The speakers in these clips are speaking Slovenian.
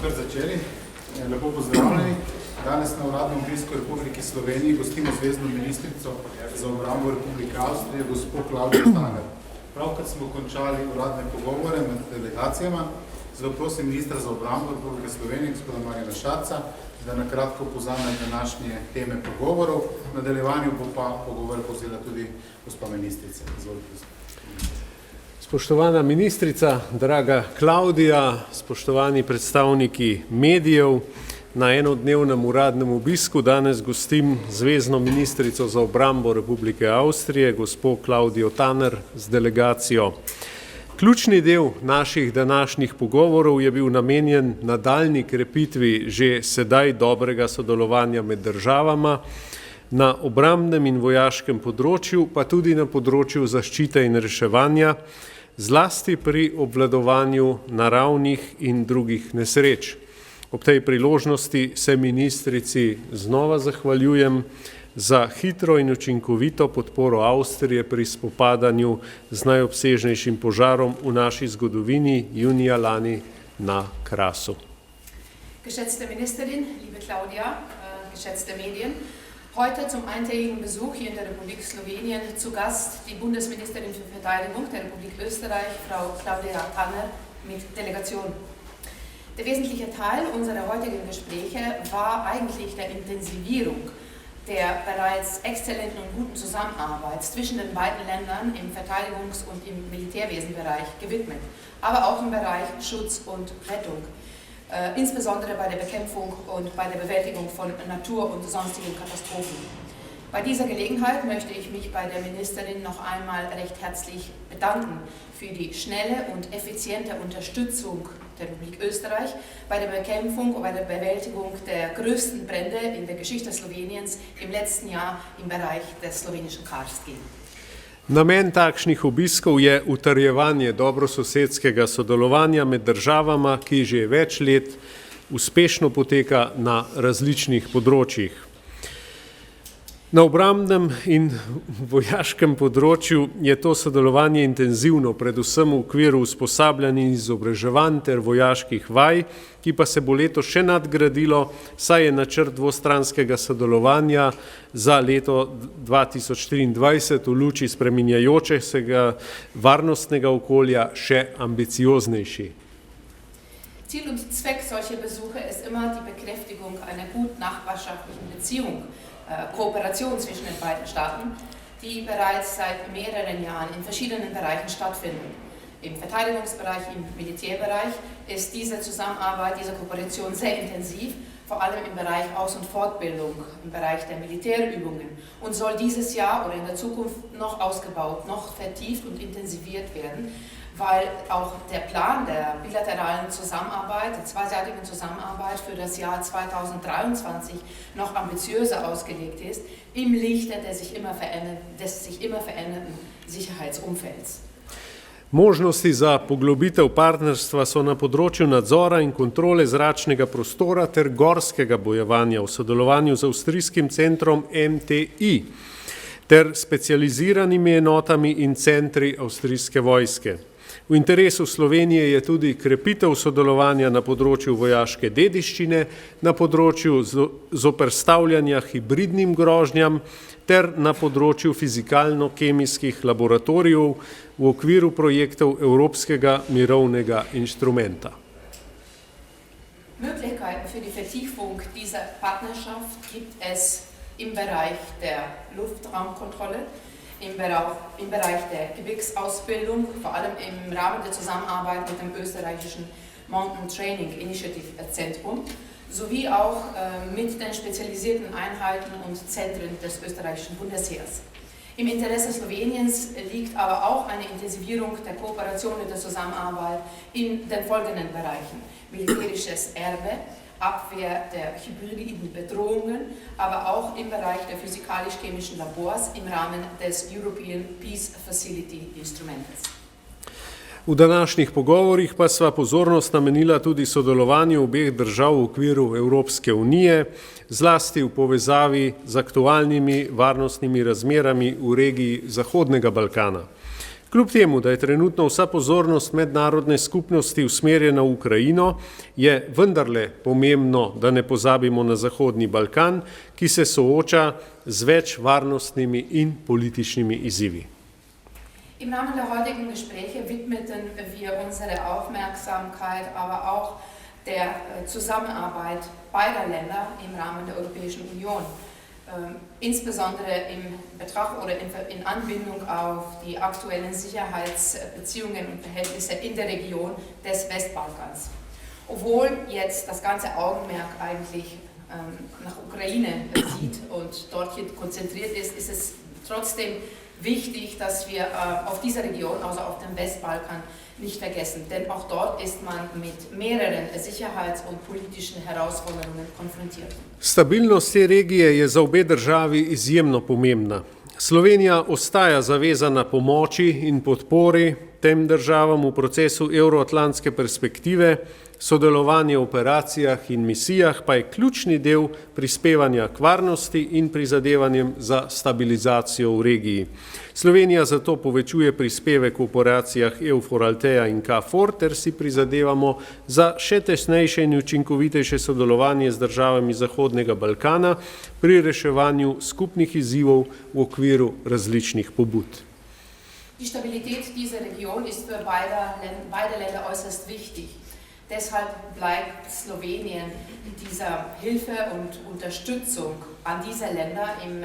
kar začeli. Lepo pozdravljeni. Danes na uradnem obisku Republike Slovenije gostimo zvezdno ministrico za obrambo Republike Avstrije, gospod Klaudijo Taner. Pravkar smo končali uradne pogovore med delegacijama. Zato prosim ministra za obrambo Republike Slovenije, gospoda Marjana Šarca, da nakratko povzame današnje teme pogovorov. V nadaljevanju bo pa pogovor povzela tudi gospa ministrica. Izvolite. Spoštovana ministrica, draga Klaudija, spoštovani predstavniki medijev, na enodnevnem uradnem obisku danes gostim zvezno ministrico za obrambo Republike Avstrije, gospod Klaudijo Taner z delegacijo. Ključni del naših današnjih pogovorov je bil namenjen nadaljnji krepitvi že sedaj dobrega sodelovanja med državama na obrambnem in vojaškem področju, pa tudi na področju zaščite in reševanja, zlasti pri obvladovanju naravnih in drugih nesreč. Ob tej priložnosti se ministrici znova zahvaljujem za hitro in učinkovito podporo Avstrije pri spopadanju z najobsežnejšim požarom v naši zgodovini junija lani na Krasu. Geschätzte Ministerin, liebe Claudia, geschätzte Medien, heute zum eintägigen Besuch hier in der Republik Slowenien zu Gast die Bundesministerin für Verteidigung der Republik Österreich, Frau Klaudia Taner, mit Delegation. Der wesentliche Teil unserer heutigen Gespräche war eigentlich der Intensivierung der bereits exzellenten und guten Zusammenarbeit zwischen den beiden Ländern im Verteidigungs- und im Militärwesenbereich gewidmet, aber auch im Bereich Schutz und Rettung, insbesondere bei der Bekämpfung und bei der Bewältigung von Natur- und sonstigen Katastrophen. Bei dieser Gelegenheit möchte ich mich bei der Ministerin noch einmal recht herzlich bedanken für die schnelle und effiziente Unterstützung der Republik Österreich bei der Bekämpfung und bei der Bewältigung der größten Brände in der Geschichte Sloweniens im letzten Jahr im Bereich des slowenischen Karstgen. Namen takšnih obiskov je utrjevanje dobrososedskega sodelovanja med državama, ki že več let uspešno poteka na različnih področjih. Na obrambnem in vojaškem področju je to sodelovanje intenzivno, predvsem v okviru usposabljanja in izobraževanj ter vojaških vaj, ki pa se bo letos še nadgradilo, saj je načrt dvostranskega sodelovanja za leto 2023 v luči spreminjajočega varnostnega okolja še ambicioznejši. Ziel und Zweck solcher Besuche ist immer die Bekräftigung einer gut nachbarschaftlichen Beziehung, Kooperation zwischen den beiden Staaten, die bereits seit mehreren Jahren in verschiedenen Bereichen stattfinden. Im Verteidigungsbereich, im Militärbereich ist diese Zusammenarbeit, diese Kooperation sehr intensiv, vor allem im Bereich Aus- und Fortbildung, im Bereich der Militärübungen und soll dieses Jahr oder in der Zukunft noch ausgebaut, noch vertieft und intensiviert werden, weil auch der Plan der bilateralen Zusammenarbeit, der zweiseitigen Zusammenarbeit für das Jahr 2023 noch ambitiöser ausgelegt ist, im Lichte des sich immer verändernden Sicherheitsumfelds. Možnosti za poglobitev partnerstva so na področju nadzora in kontrole zračnega prostora ter gorskega bojevanja v sodelovanju z avstrijskim centrom MTI ter specializiranimi enotami in centri avstrijske vojske. V interesu Slovenije je tudi krepitev sodelovanja na področju vojaške dediščine, na področju zoperstavljanja hibridnim grožnjam ter na področju fizikalno-kemijskih laboratorijev v okviru projektov Evropskega mirovnega inštrumenta. Möglichkeiten für die Vertiefung dieser Partnerschaft gibt es im Bereich der Luftraumkontrolle, im Bereich der Gebirgsausbildung, vor allem im Rahmen der Zusammenarbeit mit dem österreichischen Mountain Training Initiative Zentrum, sowie auch mit den spezialisierten Einheiten und Zentren des österreichischen Bundesheers. Im Interesse Sloweniens liegt aber auch eine Intensivierung der Kooperation und der Zusammenarbeit in den folgenden Bereichen: militärisches Erbe, Abwehr der hybriden Bedrohungen, aber auch im Bereich der physikalisch-chemischen Labors im Rahmen des European Peace Facility Instruments. V današnjih pogovorih pa sva pozornost namenila tudi sodelovanju obeh držav v okviru Evropske unije, zlasti v povezavi z aktualnimi varnostnimi razmerami v regiji Zahodnega Balkana. Kljub temu, da je trenutno vsa pozornost mednarodne skupnosti usmerjena v Ukrajino, je vendarle pomembno, da ne pozabimo na Zahodni Balkan, ki se sooča z več varnostnimi in političnimi izzivi. Im Rahmen der heutigen Gespräche widmeten wir unsere Aufmerksamkeit aber auch der Zusammenarbeit beider Länder im Rahmen der Europäischen Union. Insbesondere in Betracht oder in Anbindung auf die aktuellen Sicherheitsbeziehungen und Verhältnisse in der Region des Westbalkans. Obwohl jetzt das ganze Augenmerk eigentlich nach Ukraine sieht und dort konzentriert ist, ist es trotzdem wichtig, dass wir auf dieser Region, also auf dem Westbalkan, nicht vergessen, denn auch dort ist man mit mehreren sicherheits- und politischen Herausforderungen konfrontiert. Stabilnost te regije je za obe državi izjemno pomembna. Slovenija ostaja zavezana pomoči in podpori tem državam v procesu evroatlantske perspektive, sodelovanje v operacijah in misijah pa je ključni del prispevanja k varnosti in prizadevanjem za stabilizacijo v regiji. Slovenija zato povečuje prispevek v operacijah EUFOR Althea in KFOR ter si prizadevamo za še tesnejše in učinkovitejše sodelovanje z državami Zahodnega Balkana pri reševanju skupnih izzivov v okviru različnih pobud. Die Stabilität dieser Region ist für beide Länder äußerst wichtig. Deshalb bleibt Slowenien dieser Hilfe und Unterstützung an diese Länder im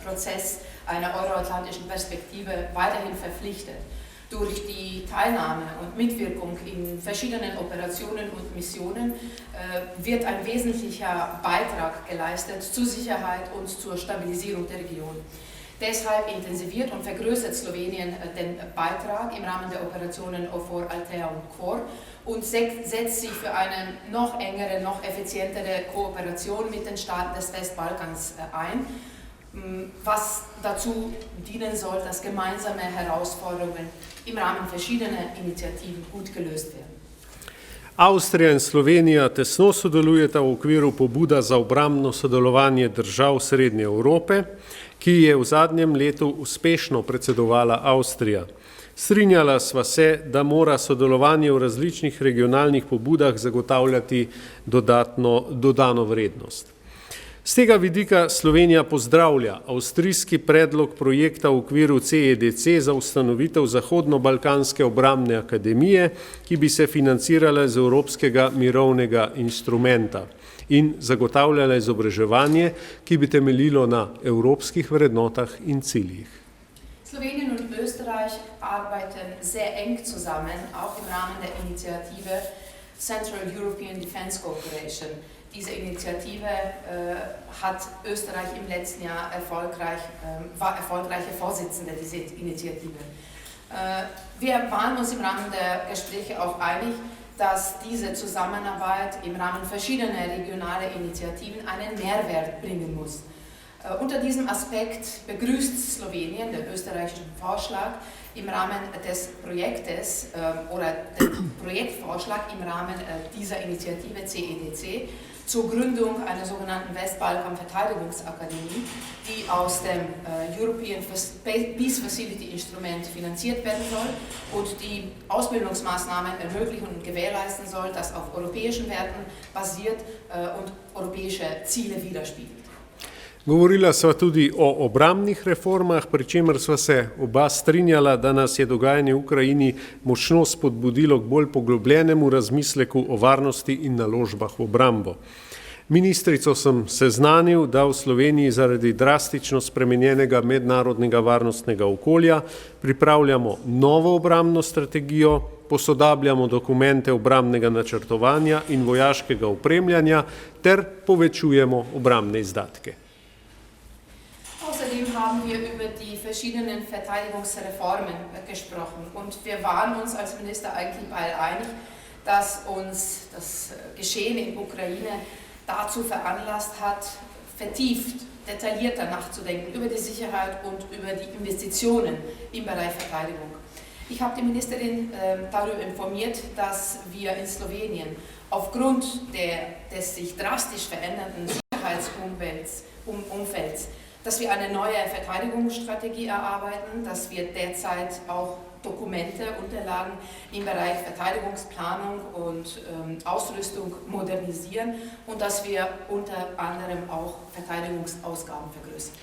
Prozess einer euroatlantischen Perspektive weiterhin verpflichtet. Durch die Teilnahme und Mitwirkung in verschiedenen Operationen und Missionen wird ein wesentlicher Beitrag geleistet zur Sicherheit und zur Stabilisierung der Region. Deshalb intensiviert und vergrößert Slowenien den Beitrag im Rahmen der Operationen EUFOR Althea und KFOR und setzt sich für eine noch engere, noch effizientere Kooperation mit den Staaten des Westbalkans ein, was dazu dienen soll, dass gemeinsame Herausforderungen im Rahmen verschiedener Initiativen gut gelöst werden. Avstrija in Slovenija tesno sodelujeta v okviru pobuda za obrambno sodelovanje držav Srednje Evrope, ki je v zadnjem letu uspešno predsedovala Avstrija. Strinjala sva se, da mora sodelovanje v različnih regionalnih pobudah zagotavljati dodano vrednost. Z tega vidika Slovenija pozdravlja avstrijski predlog projekta v okviru CEDC za ustanovitev Zahodno-Balkanske obrambne akademije, ki bi se financirala z Evropskega mirovnega instrumenta in zagotavljala izobraževanje, ki bi temeljilo na evropskih vrednotah in ciljih. Slowenien und Österreich arbeiten sehr eng zusammen, auch im Rahmen der Initiative Central European Defence Cooperation. Diese Initiative hat Österreich im letzten Jahr war erfolgreiche Vorsitzende dieser Initiative. Wir waren uns im Rahmen der Gespräche auch einig, dass diese Zusammenarbeit im Rahmen verschiedener regionaler Initiativen einen Mehrwert bringen muss. Unter diesem Aspekt begrüßt Slowenien den österreichischen Vorschlag im Rahmen des Projektes oder den Projektvorschlag im Rahmen dieser Initiative CEDC zur Gründung einer sogenannten Westbalkan-Verteidigungsakademie, die aus dem European Peace Facility Instrument finanziert werden soll und die Ausbildungsmaßnahmen ermöglichen und gewährleisten soll, das auf europäischen Werten basiert und europäische Ziele widerspiegelt. Govorila sva tudi o obrambnih reformah, pri čemer sva se oba strinjala, da nas je dogajanje v Ukrajini močno spodbudilo k bolj poglobljenemu razmisleku o varnosti in naložbah v obrambo. Ministrico sem seznanil, da v Sloveniji zaradi drastično spremenjenega mednarodnega varnostnega okolja pripravljamo novo obrambno strategijo, posodabljamo dokumente obrambnega načrtovanja in vojaškega opremljanja ter povečujemo obrambne izdatke. Außerdem haben wir über die verschiedenen Verteidigungsreformen gesprochen und wir waren uns als Minister eigentlich beide einig, dass uns das Geschehen in Ukraine dazu veranlasst hat, vertieft, detaillierter nachzudenken über die Sicherheit und über die Investitionen im Bereich Verteidigung. Ich habe die Ministerin darüber informiert, dass wir in Slowenien aufgrund des sich drastisch verändernden Sicherheitsumfelds dass wir eine neue Verteidigungsstrategie erarbeiten, dass wir derzeit auch Dokumente, Unterlagen im Bereich Verteidigungsplanung und Ausrüstung modernisieren und dass wir unter anderem auch Verteidigungsausgaben vergrößern.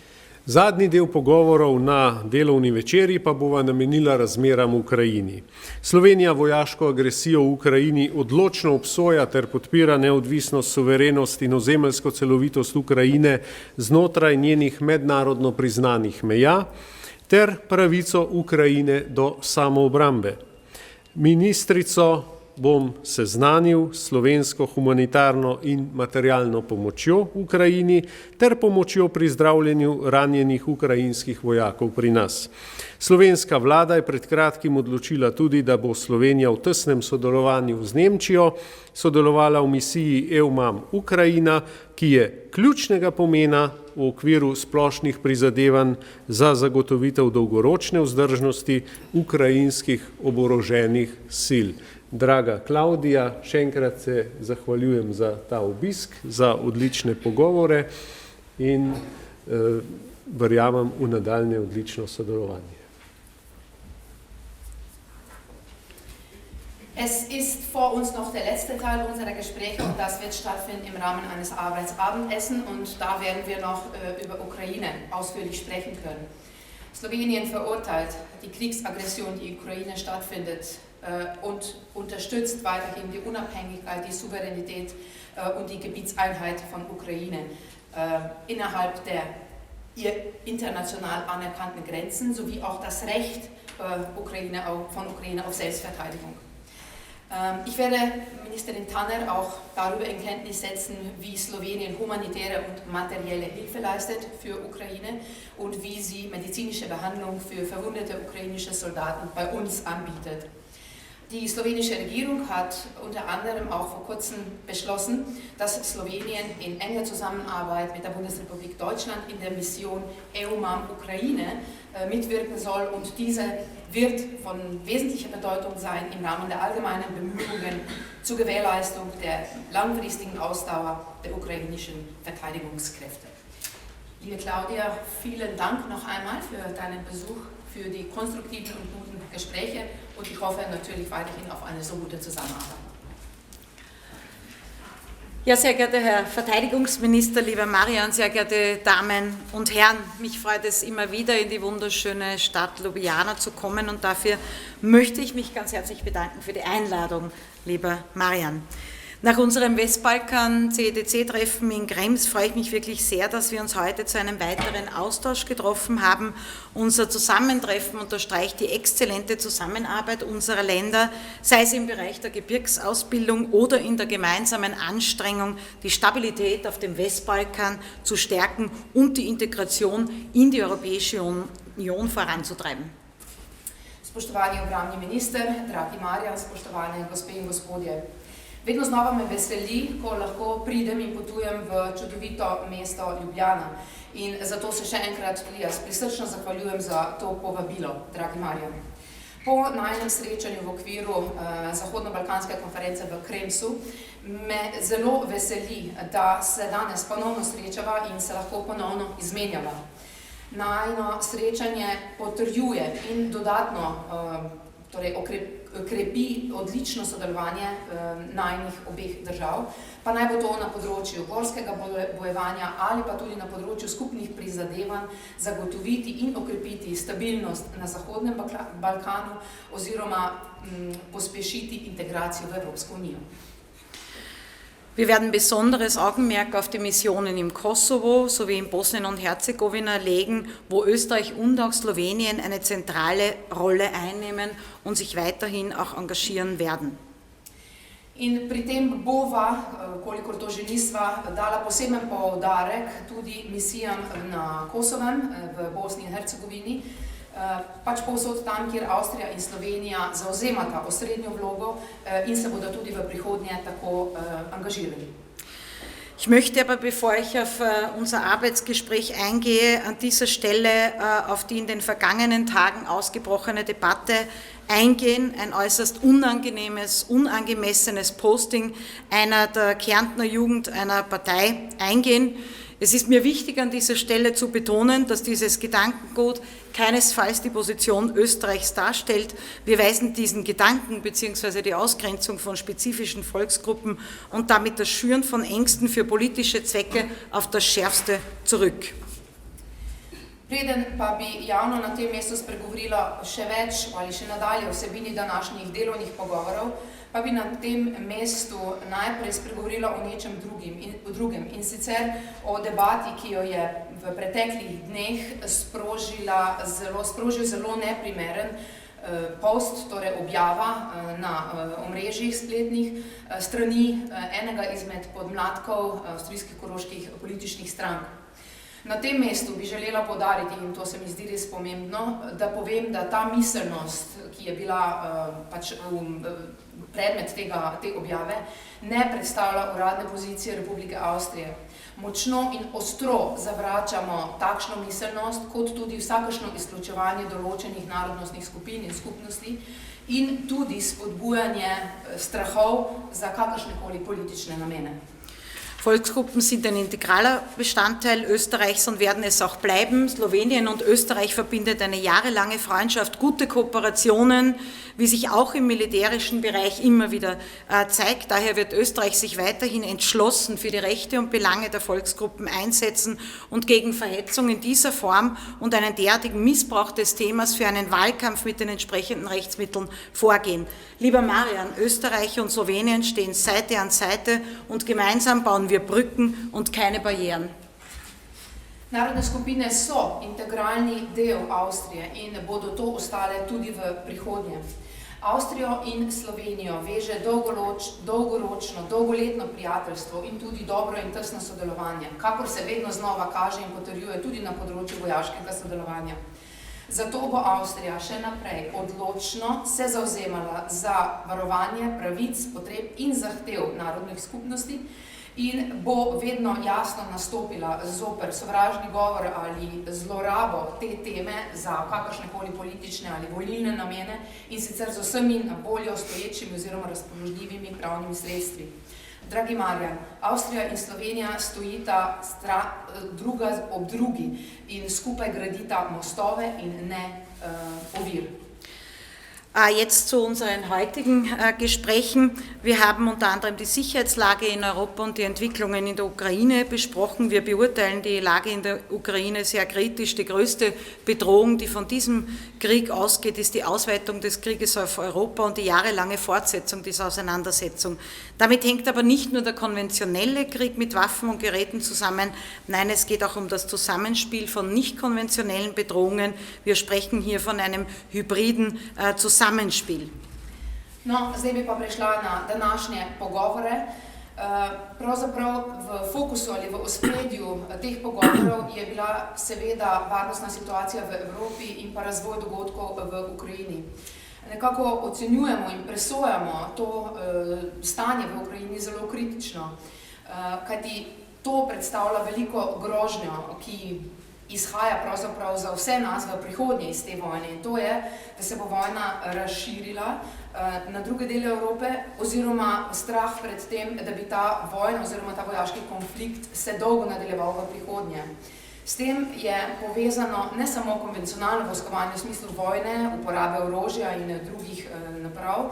Zadnji del pogovorov na delovni večerji pa bova namenila razmeram v Ukrajini. Slovenija vojaško agresijo v Ukrajini odločno obsoja ter podpira neodvisnost, suverenost in ozemeljsko celovitost Ukrajine znotraj njenih mednarodno priznanih meja ter pravico Ukrajine do samoobrambe. Ministrico bom seznanil s slovensko humanitarno in materialno pomočjo Ukrajini ter pomočjo pri zdravljenju ranjenih ukrajinskih vojakov pri nas. Slovenska vlada je pred kratkim odločila tudi, da bo Slovenija v tesnem sodelovanju z Nemčijo sodelovala v misiji EUMAM Ukrajina, ki je ključnega pomena v okviru splošnih prizadevanj za zagotovitev dolgoročne vzdržnosti ukrajinskih oboroženih sil. Draga Klavdija, še enkrat se zahvaljujem za ta obisk, za odlične pogovore in verjamem v nadaljnje odlično sodelovanje. Es ist vor uns noch der letzte Teil unserer Gespräche und das wird stattfinden im Rahmen eines Arbeitsabendessen und da werden wir noch über Ukraine ausführlich sprechen können. Slowenien verurteilt die Kriegsaggression, die in Ukraine stattfindet und unterstützt weiterhin die Unabhängigkeit, die Souveränität und die Gebietseinheit von Ukraine innerhalb der ihr international anerkannten Grenzen sowie auch das Recht von Ukraine auf Selbstverteidigung. Ich werde Ministerin Tanner auch darüber in Kenntnis setzen, wie Slowenien humanitäre und materielle Hilfe leistet für Ukraine und wie sie medizinische Behandlung für verwundete ukrainische Soldaten bei uns anbietet. Die slowenische Regierung hat unter anderem auch vor kurzem beschlossen, dass Slowenien in enger Zusammenarbeit mit der Bundesrepublik Deutschland in der Mission EUMAM Ukraine mitwirken soll und diese wird von wesentlicher Bedeutung sein im Rahmen der allgemeinen Bemühungen zur Gewährleistung der langfristigen Ausdauer der ukrainischen Verteidigungskräfte. Liebe Claudia, vielen Dank noch einmal für deinen Besuch, für die konstruktiven und guten Gespräche und ich hoffe natürlich weiterhin auf eine so gute Zusammenarbeit. Ja, sehr geehrter Herr Verteidigungsminister, lieber Marian, sehr geehrte Damen und Herren, mich freut es immer wieder, in die wunderschöne Stadt Ljubljana zu kommen und dafür möchte ich mich ganz herzlich bedanken für die Einladung, lieber Marian. Nach unserem Westbalkan-CEDC-Treffen in Krems freue ich mich wirklich sehr, dass wir uns heute zu einem weiteren Austausch getroffen haben. Unser Zusammentreffen unterstreicht die exzellente Zusammenarbeit unserer Länder, sei es im Bereich der Gebirgsausbildung oder in der gemeinsamen Anstrengung, die Stabilität auf dem Westbalkan zu stärken und die Integration in die Europäische Union voranzutreiben. Spoštovani obrambni minister, dragi Marjan, spoštovane gospe in gospodje. Vedno znova me veseli, ko lahko pridem in potujem v čudovito mesto Ljubljana. In zato se še enkrat tudi jaz prisrčno zahvaljujem za to povabilo, dragi Marjan. Po najnem srečanju v okviru Zahodno-Balkanske konference v Kremsu me zelo veseli, da se danes ponovno srečava in se lahko ponovno izmenjava. Najno srečanje potrjuje in dodatno krepi odlično sodelovanje najnih obeh držav, pa naj bo to na področju gorskega bojevanja ali pa tudi na področju skupnih prizadevanj zagotoviti in okrepiti stabilnost na Zahodnem Balkanu oziroma pospešiti integracijo v Evropsko unijo. Wir werden besonderes Augenmerk auf die Missionen im Kosovo sowie in Bosnien und Herzegowina legen, wo Österreich und auch Slowenien eine zentrale Rolle einnehmen und sich weiterhin auch engagieren werden. In pri tem bova, kolikor to že nisva, dala poseben poudarek tudi misijam na Kosovem, v Bosni in Hercegovini, pač povsod tam, kjer Avstrija in Slovenija zauzemata osrednjo vlogo in se bodo tudi v prihodnje tako angažirali. Ich möchte aber, bevor ich auf unser Arbeitsgespräch eingehe, an dieser Stelle auf die in den vergangenen Tagen ausgebrochene Debatte eingehen, ein äußerst unangenehmes, unangemessenes Posting einer der Kärntner Jugend einer Partei eingehen. Es ist mir wichtig, an dieser Stelle zu betonen, dass dieses Gedankengut keinesfalls die Position Österreichs darstellt. Wir weisen diesen Gedanken bzw. die Ausgrenzung von spezifischen Volksgruppen und damit das Schüren von Ängsten für politische Zwecke auf das Schärfste zurück. Preden pa bi javno na tem mestu spregovorila še več ali še nadalje o vsebini današnjih delovnih pogovorov, pa bi na tem mestu najprej spregovorila o nečem drugem in sicer o debati, ki jo je v preteklih dneh sprožil zelo neprimeren post, torej objava na omrežjih spletnih strani enega izmed podmladkov avstrijskih koroških političnih strank. Na tem mestu bi želela poudariti, in to se mi zdi res pomembno, da povem, da ta miselnost, ki je bila predmet te objave, ne predstavlja uradne pozicije Republike Avstrije. Močno in ostro zavračamo takšno miselnost, kot tudi vsakršno izključevanje določenih narodnostnih skupin in skupnosti in tudi spodbujanje strahov za kakršnekoli politične namene. Volksgruppen sind ein integraler Bestandteil Österreichs und werden es auch bleiben. Slowenien und Österreich verbindet eine jahrelange Freundschaft, gute Kooperationen, wie sich auch im militärischen Bereich immer wieder zeigt. Daher wird Österreich sich weiterhin entschlossen für die Rechte und Belange der Volksgruppen einsetzen und gegen Verhetzung in dieser Form und einen derartigen Missbrauch des Themas für einen Wahlkampf mit den entsprechenden Rechtsmitteln vorgehen. Lieber Marian, Österreich und Slowenien stehen Seite an Seite und gemeinsam bauen wir Brücken und keine Barrieren. Narodne skupine so integralni del Avstrije in bodo to ostale tudi v prihodnje. Avstrijo in Slovenijo veže dolgoročno, dolgoletno prijateljstvo in tudi dobro in tesno sodelovanje, kakor se vedno znova kaže in potrjuje tudi na področju vojaškega sodelovanja. Zato bo Avstrija še naprej odločno se zavzemala za varovanje pravic, potreb in zahtev narodnih skupnosti in bo vedno jasno nastopila zoper sovražni govor ali zlorabo te teme za kakršnekoli politične ali volilne namene in sicer z vsemi na voljo stoječimi oziroma razpoložljivimi pravnimi sredstvi. Dragi Marjan, Avstrija in Slovenija stojita druga ob drugi in skupaj gradita mostove in ne ovir. Jetzt zu unseren heutigen Gesprächen. Wir haben unter anderem die Sicherheitslage in Europa und die Entwicklungen in der Ukraine besprochen. Wir beurteilen die Lage in der Ukraine sehr kritisch. Die größte Bedrohung, die von diesem Krieg ausgeht, ist die Ausweitung des Krieges auf Europa und die jahrelange Fortsetzung dieser Auseinandersetzung. Damit hängt aber nicht nur der konventionelle Krieg mit Waffen und Geräten zusammen. Nein, es geht auch um das Zusammenspiel von nicht konventionellen Bedrohungen. Wir sprechen hier von einem hybriden Zusammenspiel. No, zdaj bi pa prešla na današnje pogovore. Pravzaprav v fokusu ali v ospredju teh pogovorov je bila seveda varnostna situacija v Evropi in pa razvoj dogodkov v Ukrajini. Nekako ocenjujemo in presojamo to stanje v Ukrajini zelo kritično, kajti to predstavlja veliko grožnjo, ki izhaja pravzaprav za vse nas v prihodnje iz te vojne in to je, da se bo vojna razširila na druge dele Evrope oziroma strah pred tem, da bi ta vojna oziroma ta vojaški konflikt se dolgo nadaljeval v prihodnje. S tem je povezano ne samo konvencionalno vojskovanje v smislu vojne, uporabe orožja in drugih naprav,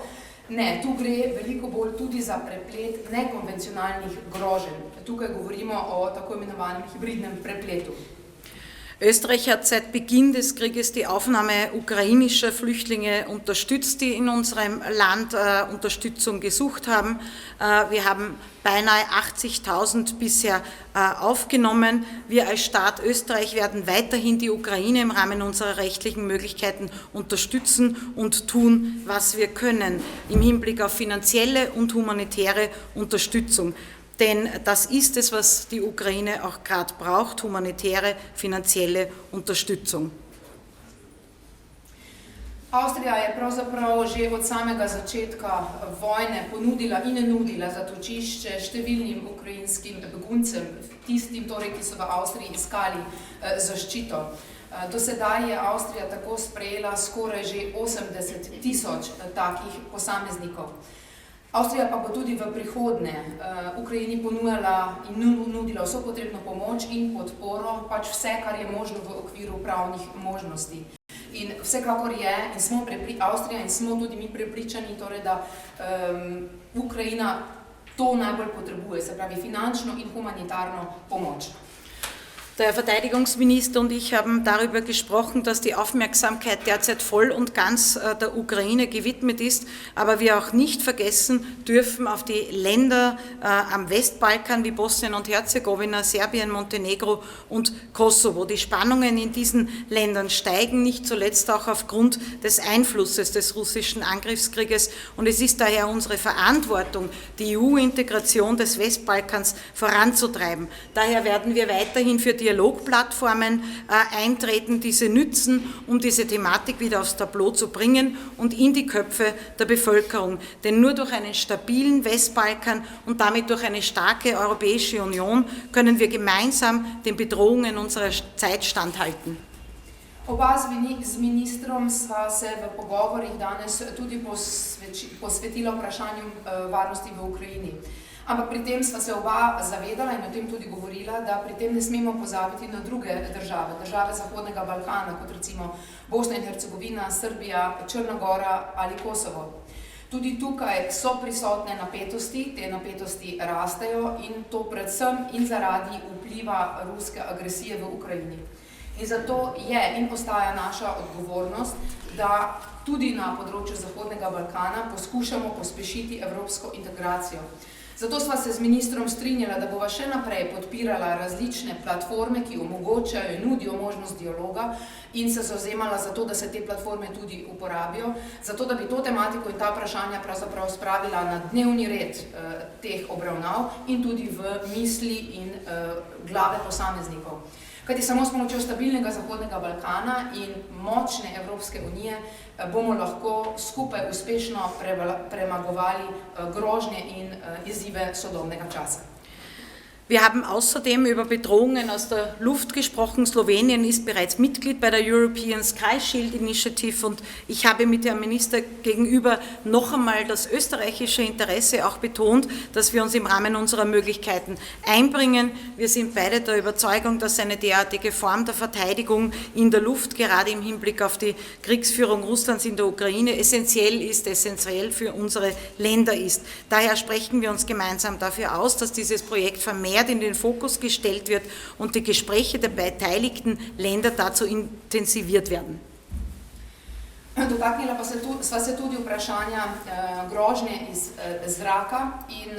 ne, tu gre veliko bolj tudi za preplet nekonvencionalnih groženj. Tukaj govorimo o tako imenovanem hibridnem prepletu. Österreich hat seit Beginn des Krieges die Aufnahme ukrainischer Flüchtlinge unterstützt, die in unserem Land Unterstützung gesucht haben. Wir haben beinahe 80.000 bisher aufgenommen. Wir als Staat Österreich werden weiterhin die Ukraine im Rahmen unserer rechtlichen Möglichkeiten unterstützen und tun, was wir können im Hinblick auf finanzielle und humanitäre Unterstützung. Denn das ist es, was die Ukraine auch gerade braucht, humanitäre, finanzielle Unterstützung. Avstrija je pravzaprav že od samega začetka vojne ponudila in nudila zatočišče številnim ukrajinskim beguncem, tistim, torej, ki so v Avstriji iskali zaščito. Do sedaj je Avstrija tako sprejela skoraj že 80.000 takih posameznikov. Avstrija pa bo tudi v prihodnje Ukrajini ponujala in nudila vso potrebno pomoč in podporo, pač vse, kar je možno v okviru pravnih možnosti. In vsekakor je, in smo Avstrija in smo tudi mi prepričani, torej, da Ukrajina to najbolj potrebuje, se pravi finančno in humanitarno pomoč. Der Verteidigungsminister und ich haben darüber gesprochen, dass die Aufmerksamkeit derzeit voll und ganz der Ukraine gewidmet ist, aber wir auch nicht vergessen dürfen auf die Länder am Westbalkan wie Bosnien und Herzegowina, Serbien, Montenegro und Kosovo. Die Spannungen in diesen Ländern steigen, nicht zuletzt auch aufgrund des Einflusses des russischen Angriffskrieges, und es ist daher unsere Verantwortung, die EU-Integration des Westbalkans voranzutreiben. Daher werden wir weiterhin für Dialogplattformen eintreten, diese nützen, um diese Thematik wieder aufs Tableau zu bringen und in die Köpfe der Bevölkerung. Denn nur durch einen stabilen Westbalkan und damit durch eine starke Europäische Union können wir gemeinsam den Bedrohungen unserer Zeit standhalten. Oba z ministrom sva se v pogovorih danes tudi posvetila vprašanju varnosti v Ukrajini. Ampak pri tem sva se oba zavedala in o tem tudi govorila, da pri tem ne smemo pozabiti na druge države Zahodnega Balkana, kot recimo Bosna in Hercegovina, Srbija, Črna Gora ali Kosovo. Tudi tukaj so prisotne napetosti, te napetosti rastejo in to predvsem in zaradi vpliva ruske agresije v Ukrajini. In zato je in ostaja naša odgovornost, da tudi na področju Zahodnega Balkana poskušamo pospešiti evropsko integracijo. Zato sva se z ministrom strinjala, da bova še naprej podpirala različne platforme, ki omogočajo in nudijo možnost dialoga, in se zavzemala za to, da se te platforme tudi uporabijo, zato da bi to tematiko in ta vprašanja pravzaprav spravila na dnevni red teh obravnav in tudi v misli in glave posameznikov. Kajti samo s pomočjo stabilnega Zahodnega Balkana in močne Evropske unije bomo lahko skupaj uspešno premagovali grožnje in izzive sodobnega časa. Wir haben außerdem über Bedrohungen aus der Luft gesprochen. Slowenien ist bereits Mitglied bei der European Sky Shield Initiative, und ich habe mit Herrn Minister gegenüber noch einmal das österreichische Interesse auch betont, dass wir uns im Rahmen unserer Möglichkeiten einbringen. Wir sind beide der Überzeugung, dass eine derartige Form der Verteidigung in der Luft, gerade im Hinblick auf die Kriegsführung Russlands in der Ukraine, essentiell für unsere Länder ist. Daher sprechen wir uns gemeinsam dafür aus, dass dieses Projekt vermehrt in den Fokus gestellt wird und die Gespräche der beteiligten Länder dazu intensiviert werden. Dotaknila pa sva se tudi vprašanja grožnje iz zraka in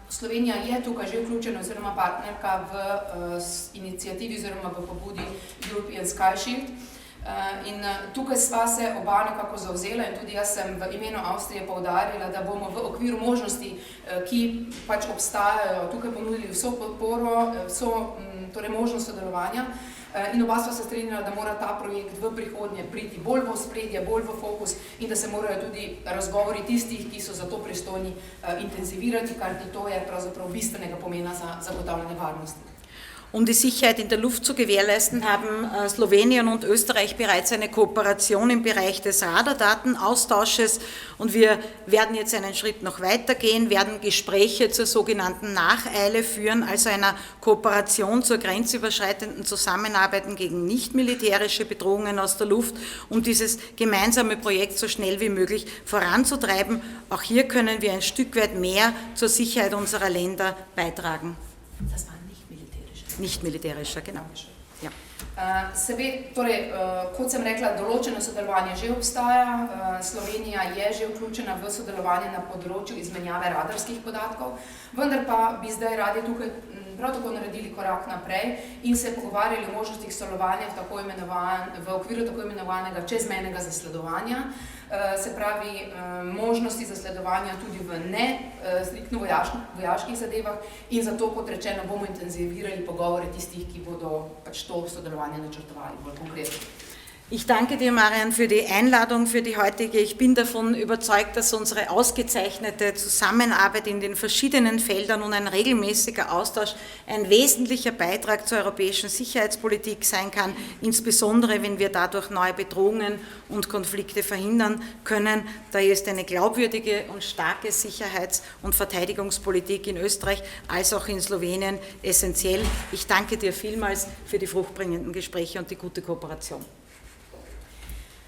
Slovenija je tukaj že vključena oziroma partnerka v inicijativi oziroma v pobudi European Sky Shield. In tukaj sva se oba nekako zavzela in tudi jaz sem v imenu Avstrije poudarila, da bomo v okviru možnosti, ki pač obstajajo, tukaj ponudili vso podporo, torej možnost sodelovanja, in oba sva se strinjala, da mora ta projekt v prihodnje priti bolj v ospredje, bolj v fokus in da se morajo tudi razgovori tistih, ki so za to pristojni, intenzivirati, kar to je pravzaprav bistvenega pomena za zagotavljanje varnosti. Um die Sicherheit in der Luft zu gewährleisten, haben Slowenien und Österreich bereits eine Kooperation im Bereich des Radardatenaustausches, und wir werden jetzt einen Schritt noch weiter gehen, werden Gespräche zur sogenannten Nacheile führen, also einer Kooperation zur grenzüberschreitenden Zusammenarbeit gegen nicht-militärische Bedrohungen aus der Luft, um dieses gemeinsame Projekt so schnell wie möglich voranzutreiben. Auch hier können wir ein Stück weit mehr zur Sicherheit unserer Länder beitragen. Das war Nicht-militärischer, genau. Ja. Kot sem rekla, določeno sodelovanje že obstaja. Slovenija je že vključena v sodelovanje na področju izmenjave radarskih podatkov, vendar pa bi zdaj radi tukaj prav tako naredili korak naprej in se pogovarjali o možnostih sodelovanja v okviru tako imenovanega čezmejnega zasledovanja, se pravi možnosti zasledovanja tudi v ne striktno vojaških zadevah, in zato, kot rečeno, bomo intenzivirali pogovore tistih, ki bodo pač to sodelovanje načrtovali bolj konkretno. Ich danke dir, Marian, für die Einladung, für die heutige. Ich bin davon überzeugt, dass unsere ausgezeichnete Zusammenarbeit in den verschiedenen Feldern und ein regelmäßiger Austausch ein wesentlicher Beitrag zur europäischen Sicherheitspolitik sein kann, insbesondere wenn wir dadurch neue Bedrohungen und Konflikte verhindern können. Daher ist eine glaubwürdige und starke Sicherheits- und Verteidigungspolitik in Österreich als auch in Slowenien essentiell. Ich danke dir vielmals für die fruchtbringenden Gespräche und die gute Kooperation.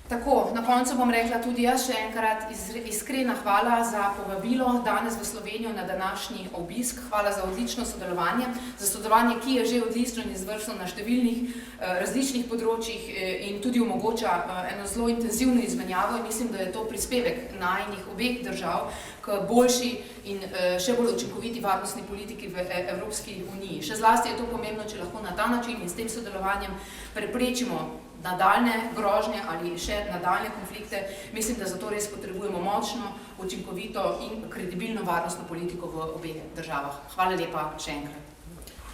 Tako, na koncu bom rekla tudi jaz še enkrat iskrena hvala za povabilo danes v Slovenijo na današnji obisk. Hvala za odlično sodelovanje, ki je že odlično in izvrstno na številnih različnih področjih in tudi omogoča eno zelo intenzivno izmenjavo in mislim, da je to prispevek najinih obeh držav k boljši in še bolj učinkoviti varnostni politiki v Evropski uniji. Še zlasti je to pomembno, če lahko na ta način in s tem sodelovanjem preprečimo nadaljne grožnje ali še nadaljne konflikte. Mislim, da zato res potrebujemo močno, učinkovito in kredibilno varnostno politiko v obeh državah. Hvala lepa še enkrat.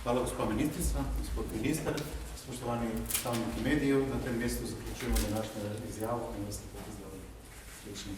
Hvala, gospa ministrica, gospod minister, spoštovani predstavniki medijev. Na tem mestu zaključujemo današnjo izjavo in vas lepo pozdravljam.